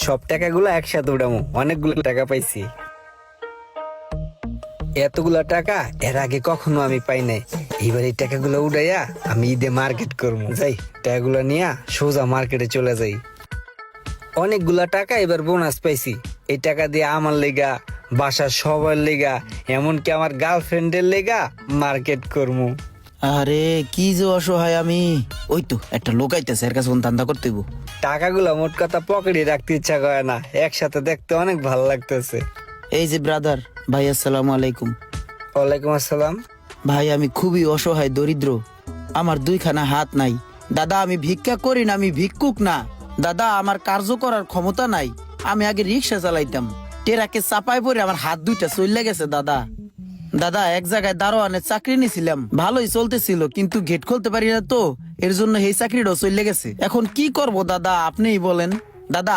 সব টাকাগুলো একসাথে উঠামো, অনেকগুলো টাকা পাইছি। এতগুলা টাকা এর আগে কখনো আমি পাই নাই। এইবার এই টাকাগুলো উড়াইয়া আমি ঈদে মার্কেট করবো। যাই, টাকাগুলো নিয়ে সোজা মার্কেটে চলে যাই। অনেকগুলা টাকা এবার বোনাস পাইছি। এই টাকা দিয়ে আমার লেগা, বাসার সবার লেগা, এমনকি আমার গার্লফ্রেন্ডের লেগা মার্কেট করবো। আরে কি যে অসহায় আমি। ওই তো একটা লোক আইতেছে, এর কাছে ধান্দা করতে হইব। টাকাগুলো মোট কথা পকেটে রাখতে ইচ্ছা করে না, একসাথে দেখতে অনেক ভালো লাগতেছে। এই যে ব্রাদার, ভাই আসসালামু আলাইকুম। ওয়ালাইকুম আসসালাম। ভাই আমি খুবই অসহায়, দরিদ্র, আমার দুইখানা হাত নাই। দাদা আমি ভিক্ষা করি না, আমি ভিক্ষুক না। দাদা আমার কার্য করার ক্ষমতা নাই। আমি আগে রিক্সা চালাইতাম, টেরাকে চাপায় পড়ে আমার হাত দুইটা চলে গেছে। দাদা দাদা এক জায়গায় দারোয়ানের চাকরি নিছিলাম, ভালোই চলতেছিল, কিন্তু গেট খুলতে পারি না তো, এর জন্য এই চাকরিটাও চলে গেছে। এখন কি করব দাদা, আপনিই বলেন। দাদা